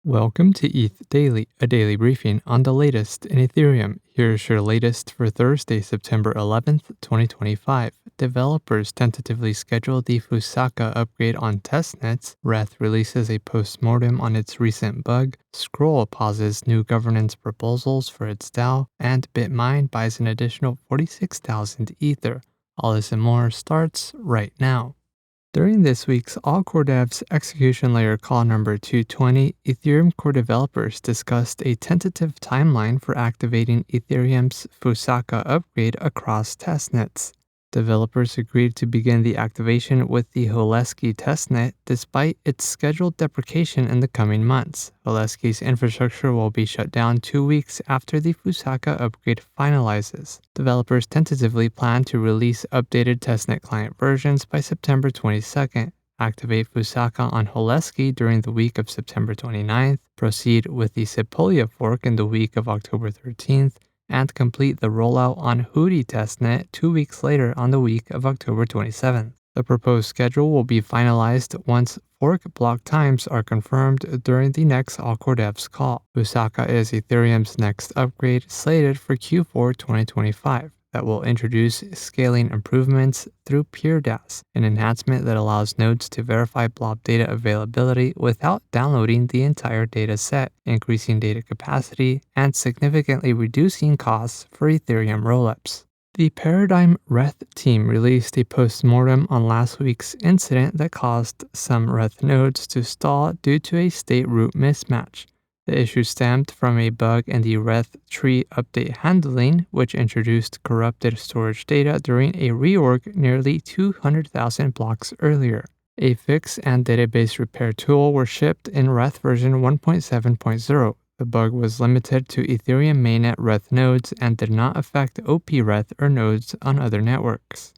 Welcome to ETH Daily, a daily briefing on the latest in Ethereum. Here's your latest for Thursday, September 11th, 2025. Developers tentatively schedule the Fusaka upgrade on Testnets. Reth releases a postmortem on its recent bug. Scroll pauses new governance proposals for its DAO. And BitMine buys an additional 46,000 Ether. All this and more starts right now. During this week's All Core Devs Execution Layer Call number 220, Ethereum core developers discussed a tentative timeline for activating Ethereum's Fusaka upgrade across testnets. Developers agreed to begin the activation with the Holeski testnet despite its scheduled deprecation in the coming months. Holeski's infrastructure will be shut down 2 weeks after the Fusaka upgrade finalizes. Developers tentatively plan to release updated testnet client versions by September 22nd. Activate Fusaka on Holeski during the week of September 29th, proceed with the Sepolia fork in the week of October 13th, and complete the rollout on Hudi testnet 2 weeks later on the week of October 27th. The proposed schedule will be finalized once fork block times are confirmed during the next All Core Devs call. Fusaka is Ethereum's next upgrade slated for Q4 2025 that will introduce scaling improvements through PeerDAS, an enhancement that allows nodes to verify blob data availability without downloading the entire data set, increasing data capacity, and significantly reducing costs for Ethereum rollups. The Paradigm Reth team released a postmortem on last week's incident that caused some Reth nodes to stall due to a state root mismatch. The issue stemmed from a bug in the Reth tree update handling, which introduced corrupted storage data during a reorg nearly 200,000 blocks earlier. A fix and database repair tool were shipped in Reth version 1.7.0. The bug was limited to Ethereum mainnet Reth nodes and did not affect OP Reth or nodes on other networks.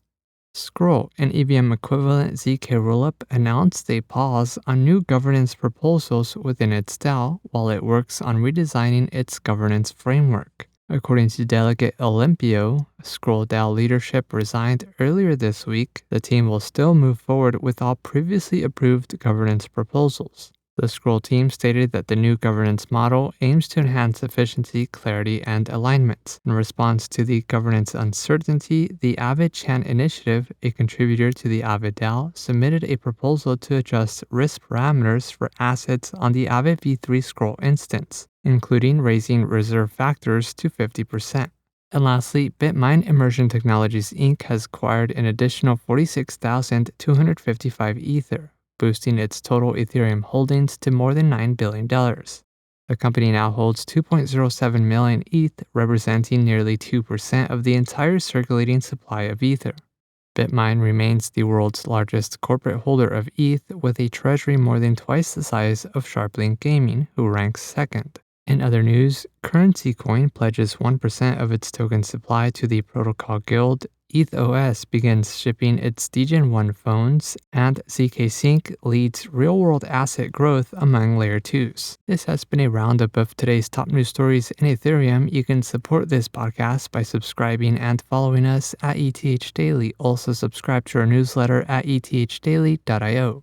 Scroll, an EVM equivalent ZK rollup, announced a pause on new governance proposals within its DAO while it works on redesigning its governance framework. According to Delegate Olympio, Scroll DAO leadership resigned earlier this week. The team will still move forward with all previously approved governance proposals. The Scroll team stated that the new governance model aims to enhance efficiency, clarity, and alignment. In response to the governance uncertainty, the Avid Chan Initiative, a contributor to the Avid DAO, submitted a proposal to adjust risk parameters for assets on the Avid v3 Scroll instance, including raising reserve factors to 50%. And lastly, BitMine Immersion Technologies Inc. has acquired an additional 46,255 Ether, boosting its total Ethereum holdings to more than $9 billion. The company now holds 2.07 million ETH, representing nearly 2% of the entire circulating supply of Ether. BitMine remains the world's largest corporate holder of ETH, with a treasury more than twice the size of Sharplink Gaming, who ranks second. In other news, CurrencyCoin pledges 1% of its token supply to the Protocol Guild, ETHOS begins shipping its Degen 1 phones, and ZK Sync leads real-world asset growth among Layer 2s. This has been a roundup of today's top news stories in Ethereum. You can support this podcast by subscribing and following us at ETH Daily. Also subscribe to our newsletter at ethdaily.io.